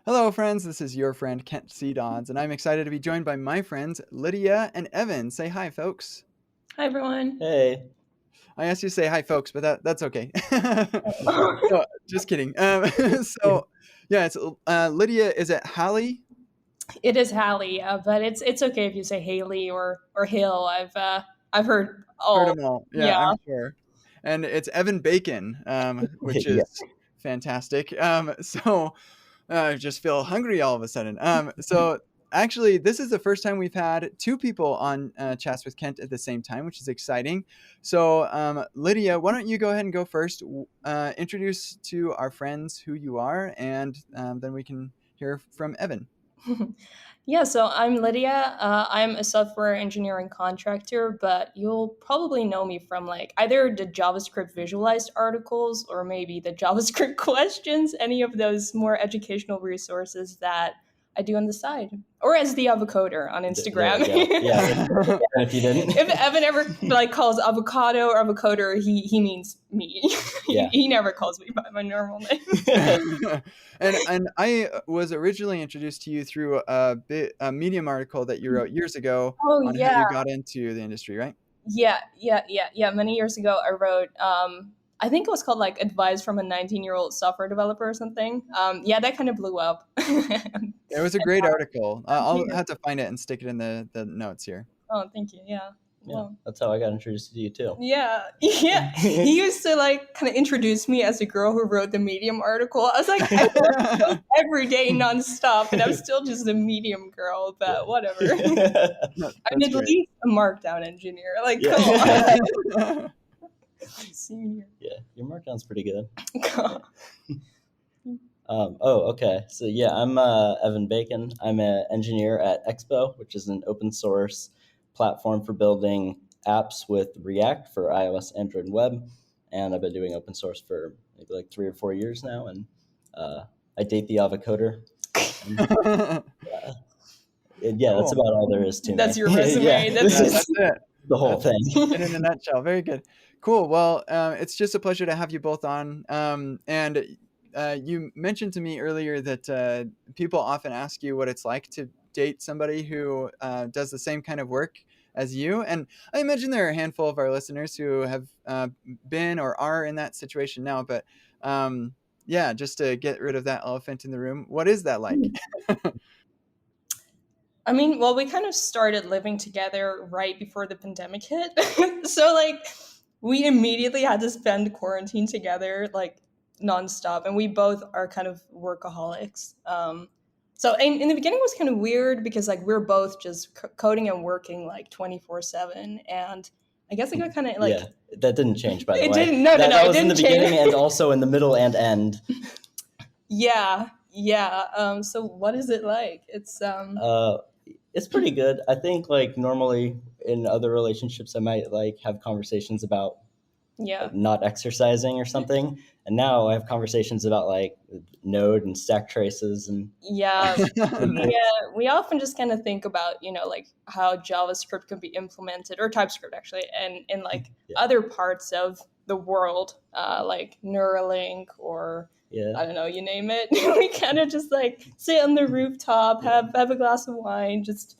Hello, friends. This is your friend Kent C. Dons, and I'm excited to be joined by my friends Lydia and Evan. Say hi, folks. Hi, everyone. Hey. I asked you to say hi, folks, but that's okay. No, just kidding. So, yeah, it's Lydia. Is it Hallie? It is Hallie, but it's okay if you say Haley or Hill. I've heard Heard all. them all. Yeah, Yeah. I'm sure. And it's Evan Bacon, which Yeah. is fantastic. I just feel hungry all of a sudden. So actually, this is the first time we've had two people on Chats with Kent at the same time, which is exciting. So, Lydia, why don't you go ahead and go first? Introduce to our friends who you are, and then we can hear from Evan. Yeah, so I'm Lydia. I'm a software engineering contractor, but you'll probably know me from like either the JavaScript visualized articles or maybe the JavaScript questions, any of those more educational resources that I do on the side, or as the avocoder on Instagram. There you go. Yeah. If you didn't. If Evan ever like calls avocado or avocoder, he means me. Yeah. He never calls me by my normal name. and I was originally introduced to you through a Medium article that you wrote years ago Oh on how yeah. you got into the industry, right? Yeah. Many years ago, I wrote, I think it was called like Advice from a 19-year-old software developer or something. Yeah, that kind of blew up. It was a great article. I'll have to find it and stick it in the notes here. Oh, thank you. Yeah. Yeah, Well, that's how I got introduced to you too. yeah. He used to like kind of introduce me as the girl who wrote the Medium article. I was like, I work those every day nonstop, and I'm still just a Medium girl, but whatever. I'm That's at great. least a markdown engineer. Like, Yeah. come on. Senior. Yeah, your markdown's pretty good. Come on. Okay. So yeah, I'm Evan Bacon. I'm an engineer at Expo, which is an open source platform for building apps with React for iOS, Android, and web. And I've been doing open source for maybe like 3 or 4 years now. And I date the avocoder. And yeah, that's Cool. about all there is to me. That's your resume. Yeah. That's That's it. the whole thing. In a nutshell. Very good. Cool. Well, it's just a pleasure to have you both on. And you mentioned to me earlier that people often ask you what it's like to date somebody who does the same kind of work as you. And I imagine there are a handful of our listeners who have been or are in that situation now. But yeah, just to get rid of that elephant in the room, what is that like? I mean, well, we kind of started living together right before the pandemic hit. So, like, we immediately had to spend quarantine together, like, nonstop. And we both are kind of workaholics. So, in the beginning, it was kind of weird because, like, we're both just coding and working, like, 24/7. And I guess I got kind of, like... Yeah, that didn't change, by the way. It didn't, no, that it was in the didn't change. beginning and also in the middle and end. Yeah. So what is it like? It's pretty good. I think like normally in other relationships, I might like have conversations about Yeah. not exercising or something. And now I have conversations about like node and stack traces and Yeah. Nice. We often just kind of think about, like how JavaScript can be implemented, or TypeScript actually, and in like other parts of the world, like Neuralink or I don't know, you name it. We kind of just like sit on the rooftop, have a glass of wine, just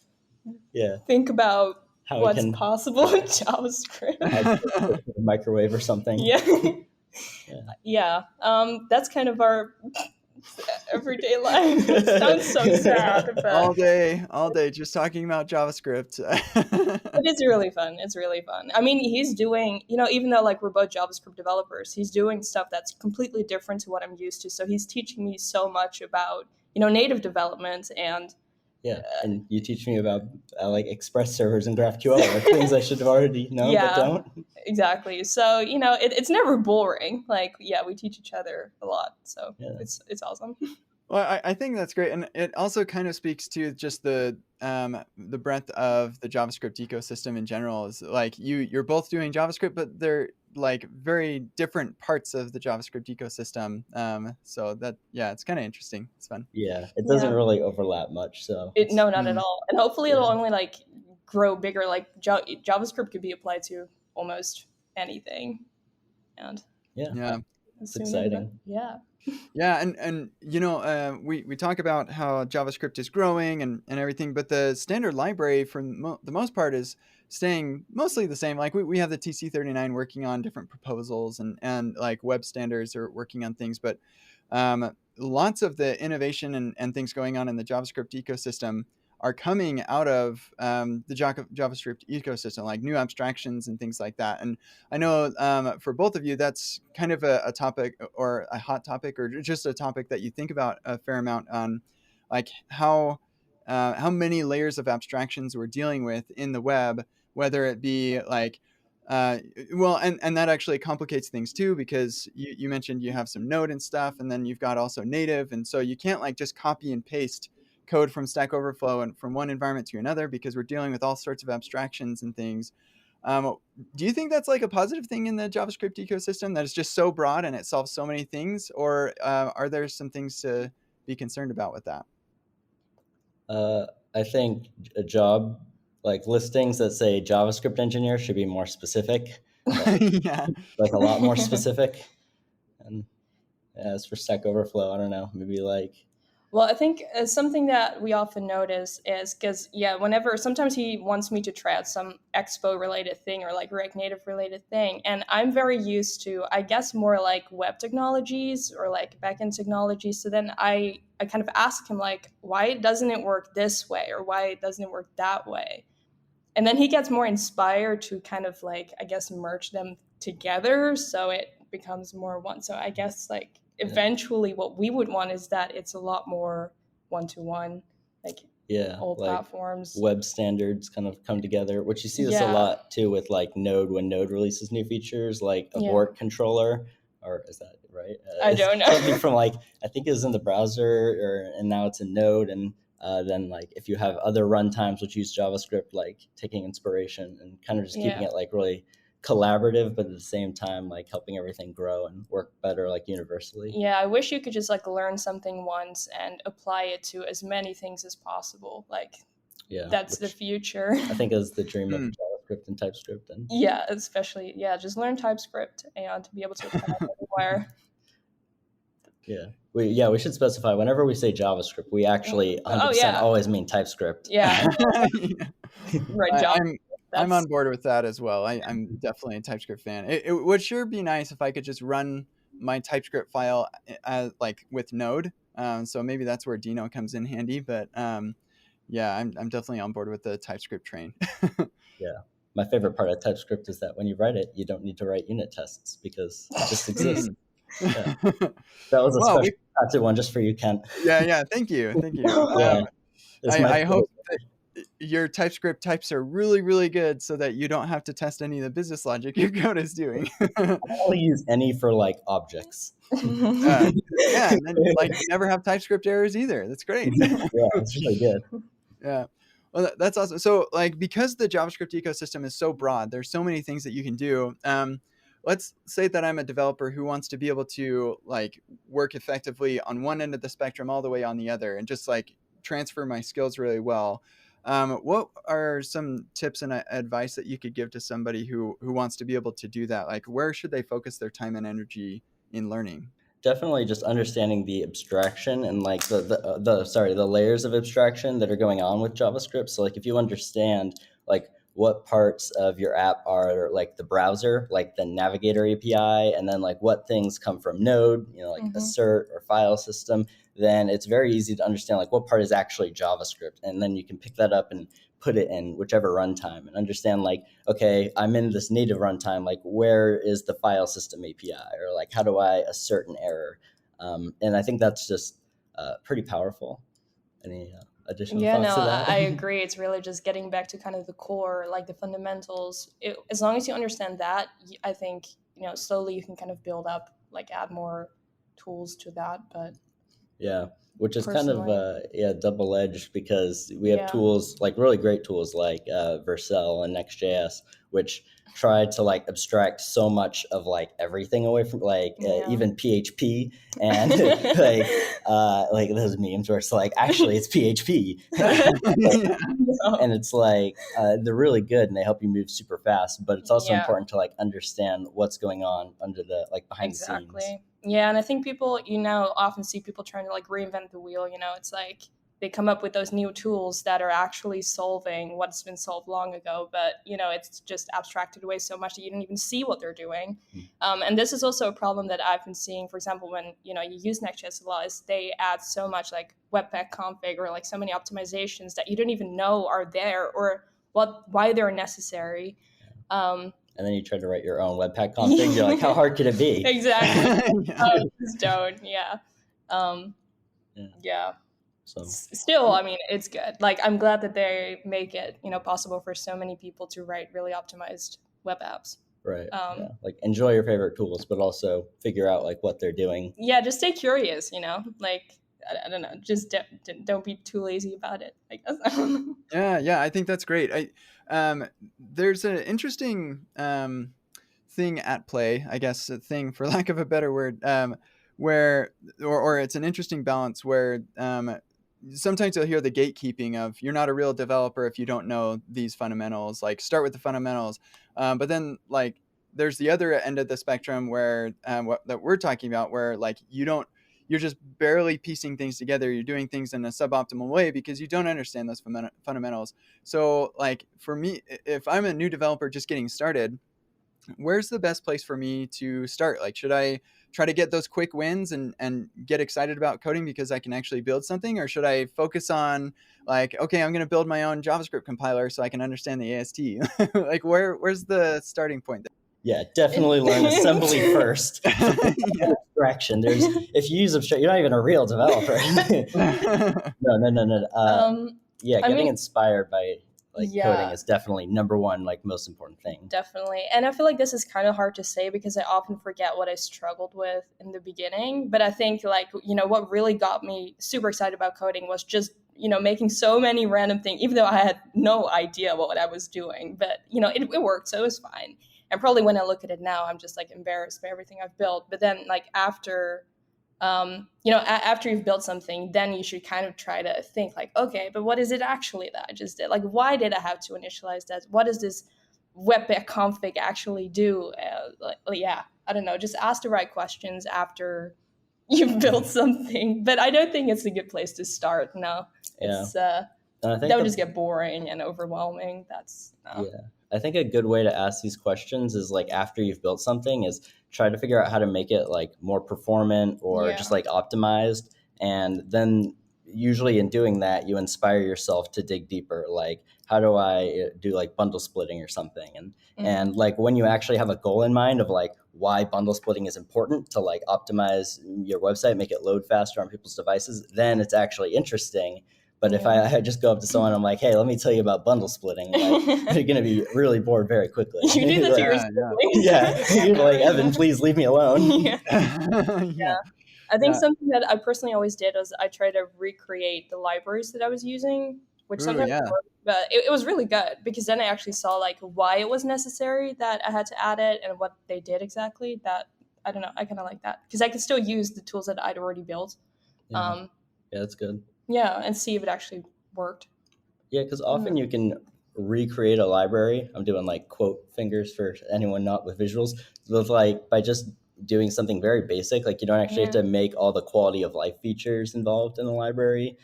think about how what's possible in JavaScript. Microwave or something. Yeah. That's kind of our everyday life. It sounds so sad, but all day just talking about JavaScript. It's really fun. It's really fun. I mean, he's doing, even though like we're both JavaScript developers, he's doing stuff that's completely different to what I'm used to. So he's teaching me so much about, native development and and you teach me about like Express servers and GraphQL, like things I should have already known but don't. Exactly. So it's never boring. Like we teach each other a lot. So it's awesome. Well, I think that's great, and it also kind of speaks to just the breadth of the JavaScript ecosystem in general. Is like you're both doing JavaScript, but they're like very different parts of the JavaScript ecosystem. So that it's kind of interesting. It's fun. Yeah, it doesn't really overlap much. So no, not at all. And hopefully it'll only like grow bigger. Like JavaScript could be applied to almost anything. And it's exciting. Yeah, and we talk about how JavaScript is growing and everything, but the standard library for the most part is staying mostly the same. Like we have the TC39 working on different proposals, and like web standards are working on things, but lots of the innovation and things going on in the JavaScript ecosystem are coming out of the JavaScript ecosystem, like new abstractions and things like that. And I know for both of you, that's kind of a topic or a hot topic, or just a topic that you think about a fair amount on, like how many layers of abstractions we're dealing with in the web, whether it be like well, and that actually complicates things too, because you mentioned you have some Node and stuff, and then you've got also native, and so you can't like just copy and paste code from Stack Overflow and from one environment to another, because we're dealing with all sorts of abstractions and things. Do you think that's like a positive thing in the JavaScript ecosystem, that it's just so broad and it solves so many things, or are there some things to be concerned about with that? I think a job like listings that say JavaScript engineer should be more specific, like, Yeah. like a lot more specific. And as for Stack Overflow, I don't know, maybe like Well, I think something that we often notice is because, yeah, whenever sometimes he wants me to try out some Expo related thing or like React Native related thing. And I'm very used to, I guess, more like web technologies or like backend technologies. So then I kind of ask him, like, why doesn't it work this way or why doesn't it work that way? And then he gets more inspired to kind of like, I guess, merge them together so it becomes more one. So I guess like eventually what we would want is that it's a lot more one-to-one, like all like platforms. web standards kind of come together, which you see this a Yeah. lot too with like Node when Node releases new features like Yeah. abort controller, or is that right? I It's don't know. something from like I think it was in the browser, and now it's in Node, and then like if you have other runtimes which use JavaScript, like taking inspiration and kind of just keeping Yeah. it like really collaborative, but at the same time like helping everything grow and work better like universally. Yeah, I wish you could just like learn something once and apply it to as many things as possible. Like Yeah, that's the which future. I think is the dream of Hmm. JavaScript and TypeScript. And Yeah, especially, yeah, just learn TypeScript and to be able to apply it everywhere. we should specify whenever we say JavaScript, we actually 100% Oh yeah. always mean TypeScript. Yeah. Yeah. Right job. I'm That's on board with that as well. I'm definitely a TypeScript fan. It would sure be nice if I could just run my TypeScript file like with Node. So maybe that's where Dino comes in handy. But yeah, I'm definitely on board with the TypeScript train. Yeah. My favorite part of TypeScript is that when you write it, you don't need to write unit tests because it just exists. Yeah. That was a Well, special crafted one just for you, Kent. yeah. Thank you. Yeah. It's my I hope favorite. that your TypeScript types are really, really good, so that you don't have to test any of the business logic your code is doing. I only use any for like objects. Yeah, and then like you never have TypeScript errors either. That's great. Yeah, it's really good. Yeah. Well, that's awesome. So, like, because the JavaScript ecosystem is so broad, there's so many things that you can do. Let's say that I'm a developer who wants to be able to like work effectively on one end of the spectrum all the way on the other, and just like transfer my skills really well. What are some tips and advice that you could give to somebody who wants to be able to do that? Like, where should they focus their time and energy in learning? Definitely just understanding the abstraction and like the layers of abstraction that are going on with JavaScript. So like if you understand like what parts of your app are like the browser, like the navigator API, and then like what things come from Node, like assert or file system, then it's very easy to understand like what part is actually JavaScript. And then you can pick that up and put it in whichever runtime and understand like, okay, I'm in this native runtime, like where is the file system API, or like how do I assert an error? And I think that's just pretty powerful. Any additional thoughts to that? I agree. It's really just getting back to kind of the core, like the fundamentals. As long as you understand that, I think, slowly you can kind of build up, like add more tools to that. But yeah, which is kind of personally, double-edged, because we have Yeah. tools like really great tools like Vercel and Next.js, which try to like abstract so much of like everything away from like even PHP and like those memes where it's like actually it's PHP and it's like they're really good and they help you move super fast, but it's also important to like understand what's going on under the like behind the scenes. Yeah, and I think people, often see people trying to like reinvent the wheel. It's like they come up with those new tools that are actually solving what's been solved long ago, but it's just abstracted away so much that you don't even see what they're doing. And this is also a problem that I've been seeing, for example, when you use Next.js a lot, is they add so much like webpack config or like so many optimizations that you don't even know are there or why they're necessary. And then you try to write your own Webpack config. You're like, how hard could it be? Exactly. Just don't. Yeah. So still, I mean, it's good. Like, I'm glad that they make it, possible for so many people to write really optimized web apps. Right. Like, enjoy your favorite tools, but also figure out like what they're doing. Yeah, just stay curious. Like, I don't know, just don't be too lazy about it, I guess. Yeah, I think that's great. There's an interesting thing at play, I guess, a thing for lack of a better word, where or it's an interesting balance where sometimes you'll hear the gatekeeping of you're not a real developer if you don't know these fundamentals, like start with the fundamentals, but then like there's the other end of the spectrum where that we're talking about, where like you're just barely piecing things together. You're doing things in a suboptimal way because you don't understand those fundamentals. So like for me, if I'm a new developer just getting started, where's the best place for me to start? Like, should I try to get those quick wins and get excited about coding because I can actually build something? Or should I focus on like, okay, I'm going to build my own JavaScript compiler so I can understand the AST? Like where's the starting point there? Yeah, definitely learn assembly first. Abstraction. If you use abstraction, you're not even a real developer. No. Getting inspired by coding is definitely number one, like most important thing. Definitely. And I feel like this is kind of hard to say because I often forget what I struggled with in the beginning. But I think like, what really got me super excited about coding was just, making so many random things, even though I had no idea what I was doing. But, it worked, so it was fine. And probably when I look at it now, I'm just like embarrassed by everything I've built. But then like after you've built something, then you should kind of try to think like, okay, but what is it actually that I just did? Like, why did I have to initialize that? What does this webpack config actually do? I don't know. Just ask the right questions after you've built something. But I don't think it's a good place to start. No, that would just get boring and overwhelming. I think a good way to ask these questions is like after you've built something is try to figure out how to make it like more performant or just like optimized. And then usually in doing that, you inspire yourself to dig deeper. Like, how do I do like bundle splitting or something? And like when you actually have a goal in mind of like why bundle splitting is important to like optimize your website, make it load faster on people's devices, then it's actually interesting. But if I just go up to someone, I'm like, hey, let me tell you about bundle splitting, like, you're going to be really bored very quickly. You do that to your siblings. You're like, Evan, please leave me alone. I think something that I personally always did was I tried to recreate the libraries that I was using, which sometimes worked, but it was really good because then I actually saw like why it was necessary that I had to add it and what they did exactly. That, I don't know, I kind of like that because I could still use the tools that I'd already built. Yeah, that's good. Yeah, and see if it actually worked. Yeah, because often you can recreate a library. I'm doing like quote fingers for anyone not with visuals. With like by just doing something very basic, like you don't actually have to make all the quality of life features involved in the library.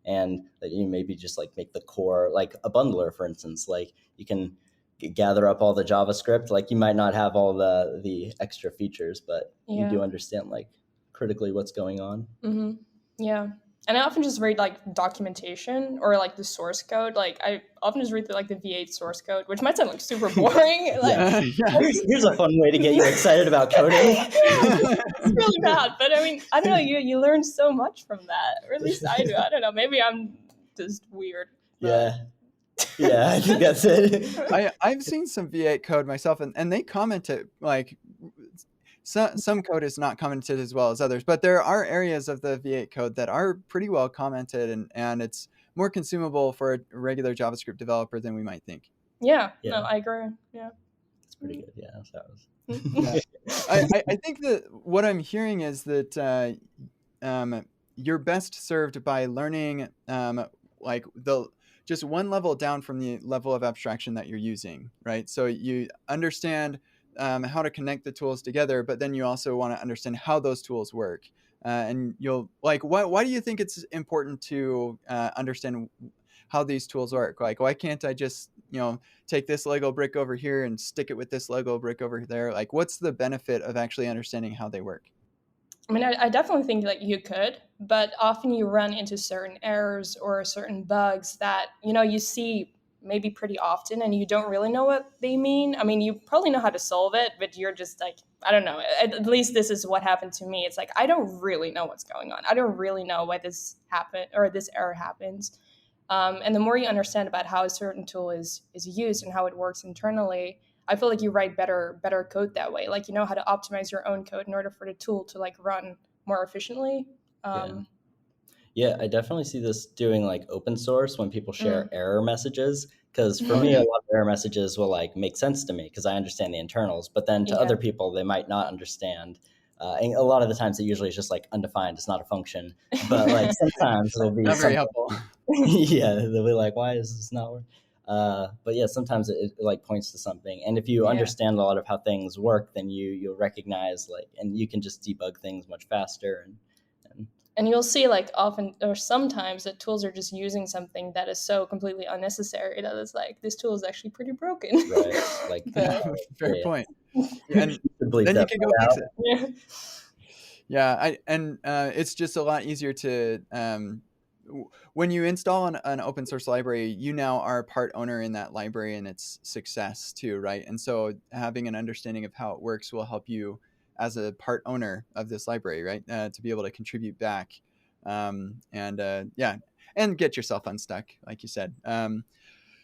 And that you maybe just like make the core, like a bundler, for instance, like you can gather up all the JavaScript. Like you might not have all the extra features, but you do understand like critically what's going on. Yeah. And I often just read like documentation or like the source code. Like I often just read through like the V8 source code, which might sound like super boring. Here's a fun way to get you excited about coding. It's really bad, but I mean, I don't know. You learn so much from that, or at least I do. I don't know. Maybe I'm just weird. But... Yeah, I think that's it. I've seen some V8 code myself, and they comment it like. Some code is not commented as well as others, but there are areas of the V8 code that are pretty well commented, and it's more consumable for a regular JavaScript developer than we might think. Yeah, no, Yeah, I agree. Yeah. it's pretty good. Yeah, so that was. Yeah. I think that what I'm hearing is that you're best served by learning like the just one level down from the level of abstraction that you're using, right? So you understand how to connect the tools together, but then you also want to understand how those tools work. And you'll like, why do you think it's important to understand how these tools work? Like, why can't I just, take this Lego brick over here and stick it with this Lego brick over there? Like, what's the benefit of actually understanding how they work? I mean, I definitely think that you could, but often you run into certain errors or certain bugs that, you see maybe pretty often and you don't really know what they mean. I mean, you probably know how to solve it, but you're just like, I don't know. At least this is what happened to me. It's like, I don't really know what's going on. I don't really know why this happened or this error happens. And the more you understand about how a certain tool is used and how it works internally, I feel like you write better code that way. Like you know how to optimize your own code in order for the tool to like run more efficiently. Yeah. Um, Yeah, I definitely see this doing like open source when people share mm, error messages. Because for Oh me, yeah. a lot of error messages will like make sense to me because I understand the internals. But then to yeah, other people, they might not understand. And a lot of the times, it usually is just like undefined. It's not a function. But like sometimes it'll be Not very something. helpful. Yeah, they'll be like, "Why is this not working?" But yeah, sometimes it like points to something. And if you yeah. understand a lot of how things work, then you'll recognize like, and you can just debug things much faster. And And you'll see like often or sometimes that tools are just using something that is so completely unnecessary that it's like this tool is actually pretty broken. right, like But Fair yeah, point. Yeah, you and should bleep then you that can part go fix out. it. yeah. Yeah, it's just a lot easier to when you install an open source library, you now are a part owner in that library and its success too, right? And so having an understanding of how it works will help you as a part owner of this library, right? To be able to contribute back, and yeah, and get yourself unstuck, like you said.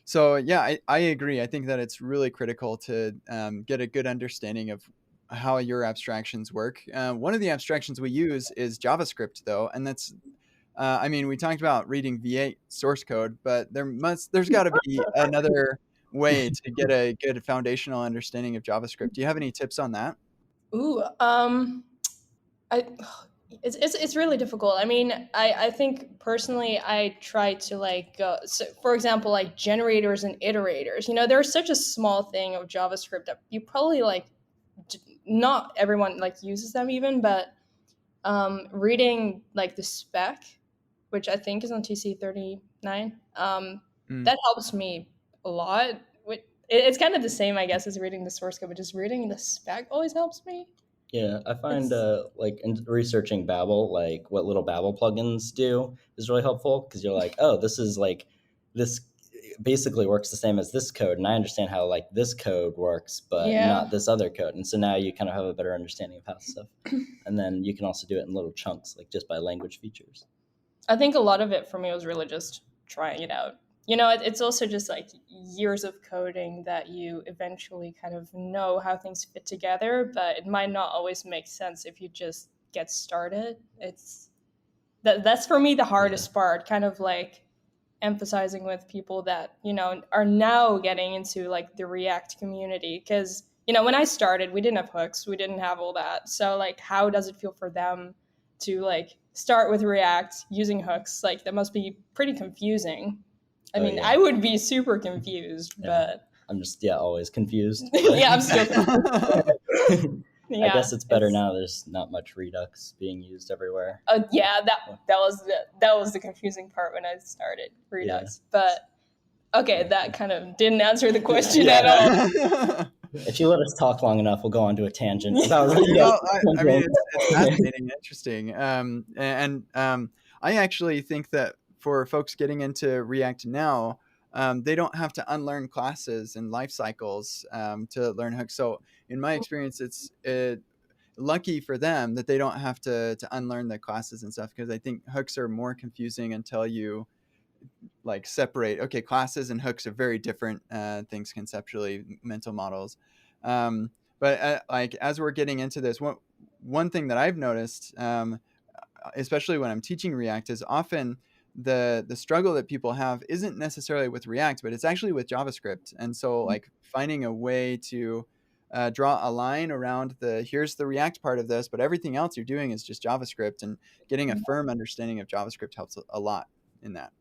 So yeah, I agree. I think that it's really critical to get a good understanding of how your abstractions work. One of the abstractions we use is JavaScript, though, and that's I mean, we talked about reading V8 source code, but there's got to be another way to get a good foundational understanding of JavaScript. Do you have any tips on that? Ooh, I it's really difficult. I mean, I think personally I try to like so for example like generators and iterators. They're such a small thing of JavaScript that you probably like not everyone like uses them even, but reading like the spec, which I think is on TC39, Mm. that helps me a lot. It's kind of the same, I guess, as reading the source code, but just reading the spec always helps me. Yeah, I find It's like in researching Babel, like what little Babel plugins do is really helpful because you're like, oh, this is like this basically works the same as this code, and I understand how like this code works, but yeah. not this other code. And so now you kind of have a better understanding of how stuff. And then you can also do it in little chunks, like just by language features. I think a lot of it for me was really just trying it out. It's also just like years of coding that you eventually kind of know how things fit together, but it might not always make sense if you just get started. That's for me the Yeah, hardest part, kind of like emphasizing with people that are now getting into like the React community, because when I started we didn't have hooks, we didn't have all that, so like how does it feel for them to like start with React using hooks? Like that must be pretty confusing. I oh mean, yeah, I would be super confused, yeah. but I'm just always confused, but yeah, I'm still I yeah, guess it's better it's now. There's not much Redux being used everywhere. yeah, that was the confusing part when I started Yeah, Redux. But okay, yeah. that kind of didn't answer the question at all. Yeah. If you let us talk long enough, we'll go on to a tangent about Well, Redux. I mean, it's fascinating and interesting. And I actually think that for folks getting into React now, they don't have to unlearn classes and life cycles to learn hooks. So, in my experience, it's lucky for them that they don't have to unlearn the classes and stuff, because I think hooks are more confusing until you like separate. Okay, classes and hooks are very different things conceptually, mental models. But like as we're getting into this, one thing that I've noticed, especially when I'm teaching React, is often the struggle that people have isn't necessarily with React, but it's actually with JavaScript. And so like finding a way to draw a line around here's the React part of this, but everything else you're doing is just JavaScript, and getting a firm understanding of JavaScript helps a lot in that.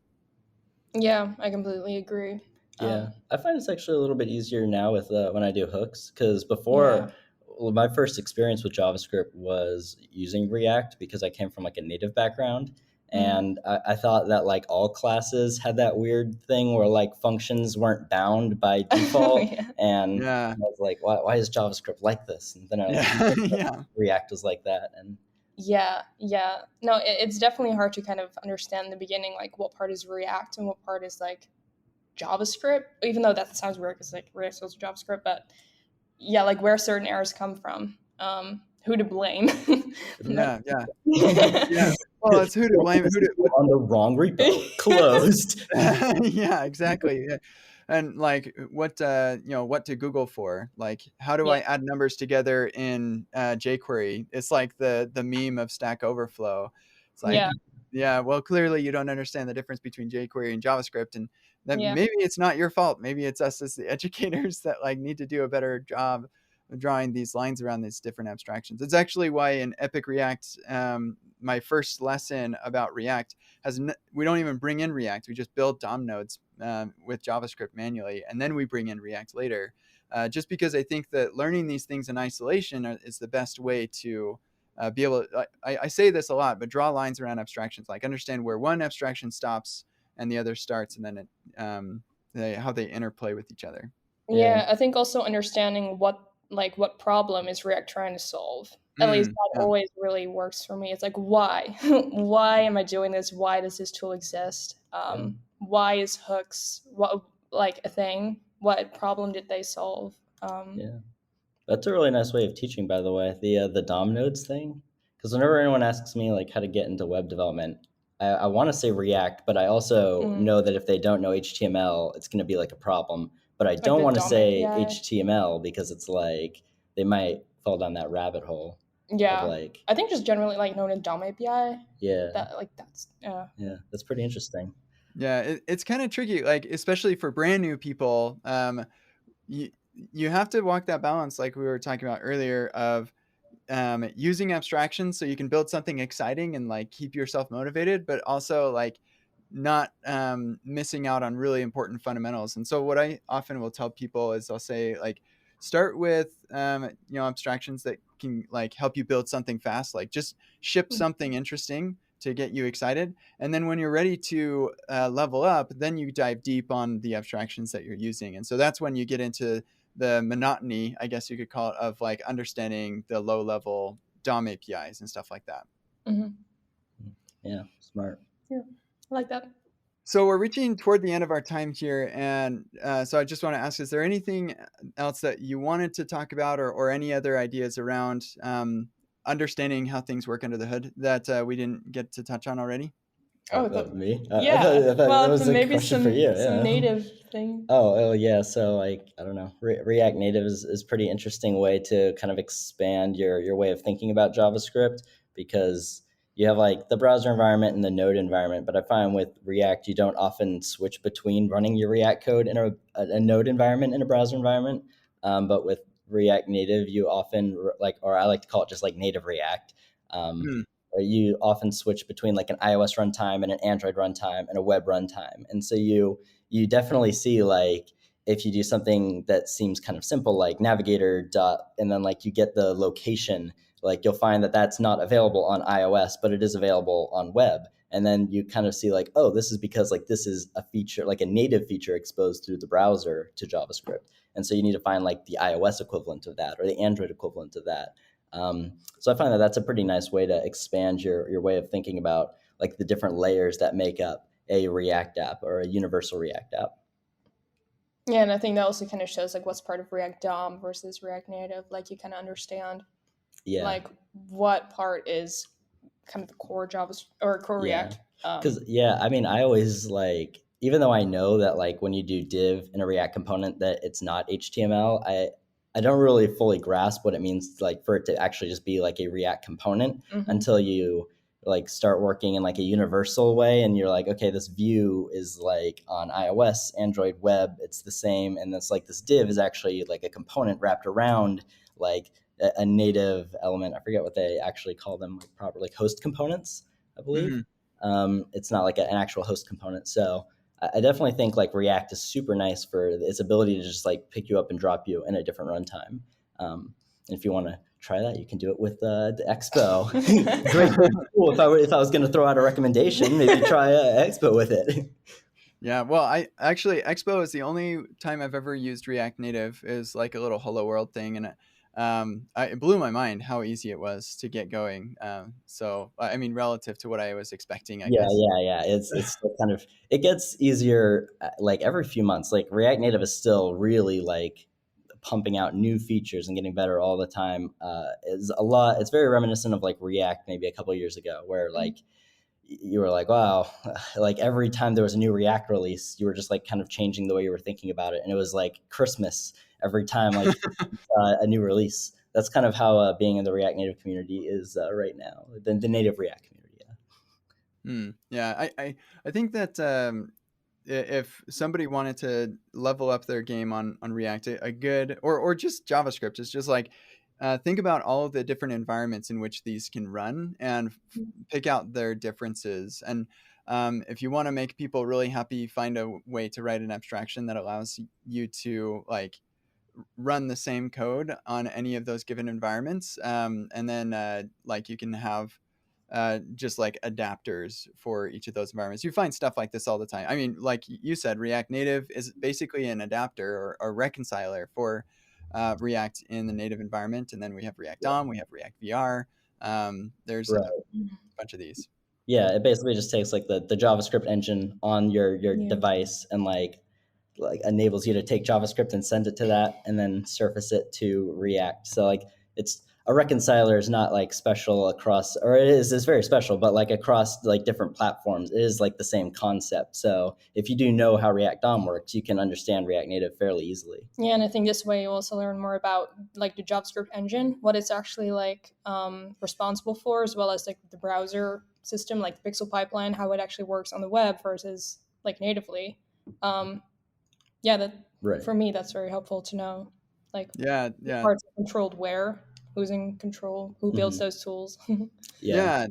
Yeah, I completely agree. Yeah, I find it's actually a little bit easier now with when I do hooks, because Yeah. before, well, my first experience with JavaScript was using React because I came from like a native background, and I thought that like all classes had that weird thing where like functions weren't bound by default, Yeah. and Yeah. I was like, why is JavaScript like this? And then I Yeah. Yeah. React was like that, and Yeah, no, it's definitely hard to kind of understand in the beginning, like what part is React and what part is like JavaScript, even though that sounds weird because like React is JavaScript, but yeah, like where certain errors come from, who to blame. Yeah. Like, Yeah. Yeah. Well, it's who to blame. on the wrong repo, closed. Yeah, exactly. Yeah. And like what what to Google for? Like, how do I Yeah. add numbers together in jQuery? It's like the meme of Stack Overflow. It's like, Yeah, yeah, well, clearly you don't understand the difference between jQuery and JavaScript, and that yeah, maybe it's not your fault. Maybe it's us as the educators that like need to do a better job of drawing these lines around these different abstractions. It's actually why in Epic React, my first lesson about React we don't even bring in React. We just build DOM nodes with JavaScript manually, and then we bring in React later. Just because I think that learning these things in isolation is the best way to be able to, I say this a lot, but draw lines around abstractions, like understand where one abstraction stops and the other starts, and then how they interplay with each other. yeah. I think also understanding what problem is React trying to solve. At least that Yeah. always really works for me. It's like, why? Why am I doing this? Why does this tool exist? Why is hooks like a thing? What problem did they solve? Yeah. That's a really nice way of teaching, by the way, the DOM nodes thing. Because whenever anyone asks me like how to get into web development, I want to say React, but I also know that if they don't know HTML, it's going to be like a problem. But I Like don't the want to DOM say API. HTML because it's like they might fall down that rabbit hole of Yeah, like, I think just generally like known as DOM API. yeah, That's yeah, that's pretty interesting. Yeah, it's kind of tricky, like especially for brand new people. You you have to walk that balance, like we were talking about earlier, of using abstractions so you can build something exciting and like keep yourself motivated, but also like not missing out on really important fundamentals. And so what I often will tell people is I'll say like start with abstractions that can like help you build something fast, like just ship something interesting to get you excited, and then when you're ready to level up, then you dive deep on the abstractions that you're using. And so that's when you get into the monotony, I guess you could call it, of like understanding the low level DOM APIs and stuff like that. Yeah, smart. Yeah, I like that. So we're reaching toward the end of our time here, and so I just want to ask: is there anything else that you wanted to talk about, or any other ideas around understanding how things work under the hood that we didn't get to touch on already? Oh, Me? yeah. I thought that Well, was a maybe question for you. Yeah. some native thing. Oh, yeah. So, like, I don't know. React Native is pretty interesting way to kind of expand your way of thinking about JavaScript, because you have like the browser environment and the node environment. But I find with React, you don't often switch between running your React code in a node environment and a browser environment. But with React Native, you often or I like to call it just like native React. You often switch between like an iOS runtime and an Android runtime and a web runtime. And so you definitely see like if you do something that seems kind of simple like navigator dot and then like you get the location, like you'll find that that's not available on iOS, but it is available on web. And then you kind of see like, oh, this is because like this is a feature, like a native feature exposed through the browser to JavaScript. And so you need to find like the iOS equivalent of that or the Android equivalent of that. So I find that that's a pretty nice way to expand your way of thinking about like the different layers that make up a React app or a universal React app. Yeah, and I think that also kind of shows like what's part of React DOM versus React Native. Like you kind of understand like what part is kind of the core JavaScript or core React. Because I mean, I always like, even though I know that like when you do div in a React component that it's not HTML, I don't really fully grasp what it means like for it to actually just be like a React component until you like start working in like a universal way, and you're like, okay, this view is like on iOS, Android, web, it's the same, and it's like this div is actually like a component wrapped around like a native element. I forget what they actually call them, like proper, like host components, I believe. It's not like an actual host component. So I definitely think like React is super nice for its ability to just like pick you up and drop you in a different runtime. And if you want to try that, you can do it with the Expo. Great tool. If I was going to throw out a recommendation, maybe try Expo with it. Yeah, well, I actually Expo is the only time I've ever used React Native is like a little Hello World thing, and it blew my mind how easy it was to get going. So I mean, relative to what I was expecting, I Yeah, guess. It's kind of, it gets easier like every few months. Like React Native is still really like pumping out new features and getting better all the time. Is a lot. It's very reminiscent of like React maybe a couple of years ago, where like you were like, wow, like every time there was a new React release, you were just like kind of changing the way you were thinking about it, and it was like Christmas every time like a new release. That's kind of how being in the React Native community is right now, the native React community. Yeah, I think that if somebody wanted to level up their game on React, a good or just JavaScript is just like think about all of the different environments in which these can run and pick out their differences. And if you want to make people really happy, find a way to write an abstraction that allows you to like run the same code on any of those given environments, and then like you can have just like adapters for each of those environments. You find stuff like this all the time. I mean, like you said, React Native is basically an adapter or reconciler for React in the native environment. And then we have React DOM, we have React VR. There's Right. a bunch of these. Yeah, it basically just takes like the JavaScript engine on your Yeah. device and like enables you to take JavaScript and send it to that and then surface it to React. So like it's a reconciler is not like special across, or it's very special, but like across like different platforms, it is like the same concept. So if you do know how React DOM works, you can understand React Native fairly easily. Yeah, and I think this way you also learn more about like the JavaScript engine, what it's actually like responsible for, as well as like the browser system, like the Pixel pipeline, how it actually works on the web versus like natively. Yeah, that Right. for me that's very helpful to know. Like Yeah, parts are controlled where, who's in control, who builds those tools. yeah.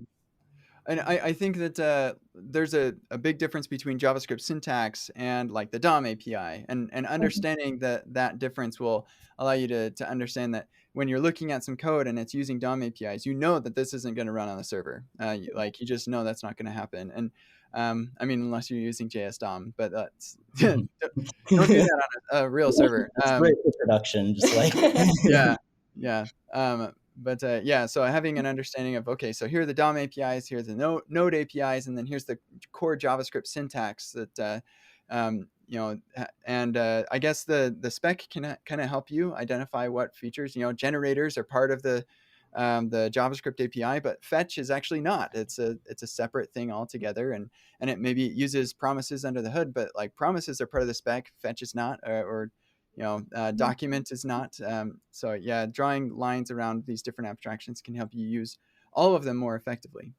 And I think that there's a big difference between JavaScript syntax and like the DOM API, and understanding that difference will allow you to understand that when you're looking at some code and it's using DOM APIs, you know that this isn't going to run on the server. Like you just know that's not going to happen. And I mean, unless you're using JS DOM, but that's don't do that on a real server. It's great for production, just like Yeah. But yeah, so having an understanding of, okay, so here are the DOM APIs, here's the Node APIs, and then here's the core JavaScript syntax that, and I guess the spec can kind of help you identify what features, generators are part of the JavaScript API, but fetch is actually not. It's a separate thing altogether, and it maybe uses promises under the hood, but like promises are part of the spec, fetch is not, or document is not. So yeah, drawing lines around these different abstractions can help you use all of them more effectively.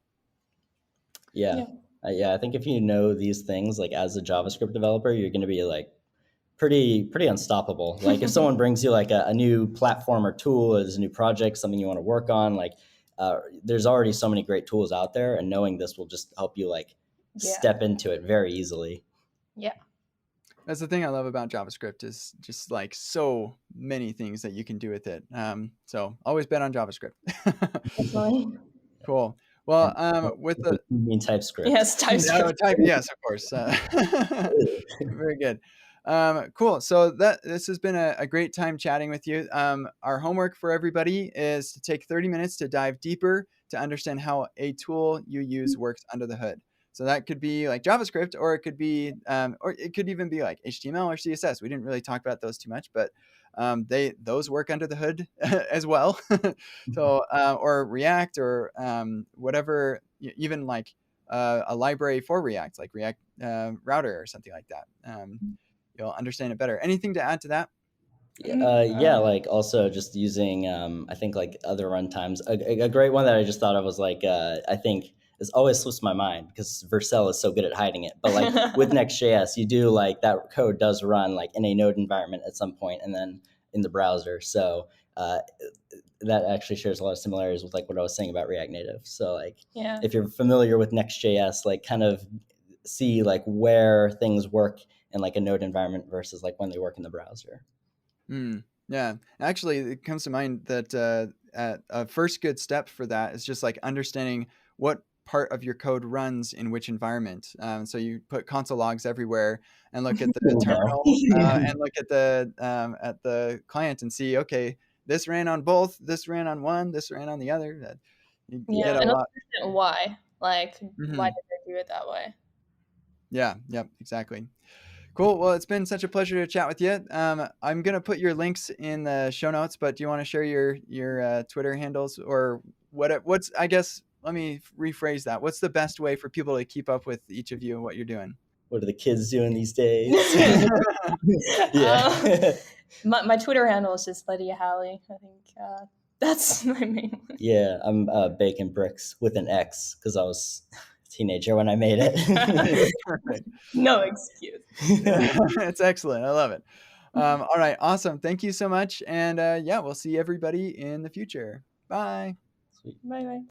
Yeah. I think if you know these things, like as a JavaScript developer, you're going to be like pretty unstoppable. Like if someone brings you like a new platform or tool, as a new project, something you want to work on, like there's already so many great tools out there, and knowing this will just help you like step into it very easily. Yeah. That's the thing I love about JavaScript is just like so many things that you can do with it. So always bet on JavaScript. Cool. Well, with the you mean TypeScript? Yes, TypeScript. Yes, of course. Very good. Cool. So this has been a great time chatting with you. Our homework for everybody is to take 30 minutes to dive deeper to understand how a tool you use works under the hood. So that could be like JavaScript, or it could be, or it could even be like HTML or CSS. We didn't really talk about those too much, but those work under the hood as well. So or React or whatever, even like a library for React, like React Router or something like that. You'll understand it better. Anything to add to that? Yeah, like also just using I think like other runtimes. A great one that I just thought of was like I think is always slips my mind because Vercel is so good at hiding it. But like with Next.js, you do like that code does run like in a node environment at some point and then in the browser. So that actually shares a lot of similarities with like what I was saying about React Native. So like if you're familiar with Next.js, like kind of see like where things work in like a node environment versus like when they work in the browser. Yeah, actually, it comes to mind that a first good step for that is just like understanding what part of your code runs in which environment. So you put console logs everywhere and look at the terminal and look at the client and see, okay, this ran on both, this ran on one, this ran on the other. You get a and lot. understand why. Like, why did they do it that way? Yeah, yep, exactly. Cool. Well, it's been such a pleasure to chat with you. I'm gonna put your links in the show notes, but do you want to share your Twitter handles or what's? I guess let me rephrase that. What's the best way for people to keep up with each of you and what you're doing? What are the kids doing these days? My Twitter handle is just Lydia Hallie. I think that's my main one. Yeah, I'm Bacon Bricks with an X because I was a teenager when I made it. Perfect. No excuse. It's excellent. I love it. All right. Awesome. Thank you so much. And yeah, we'll see everybody in the future. Bye. Sweet. Bye bye.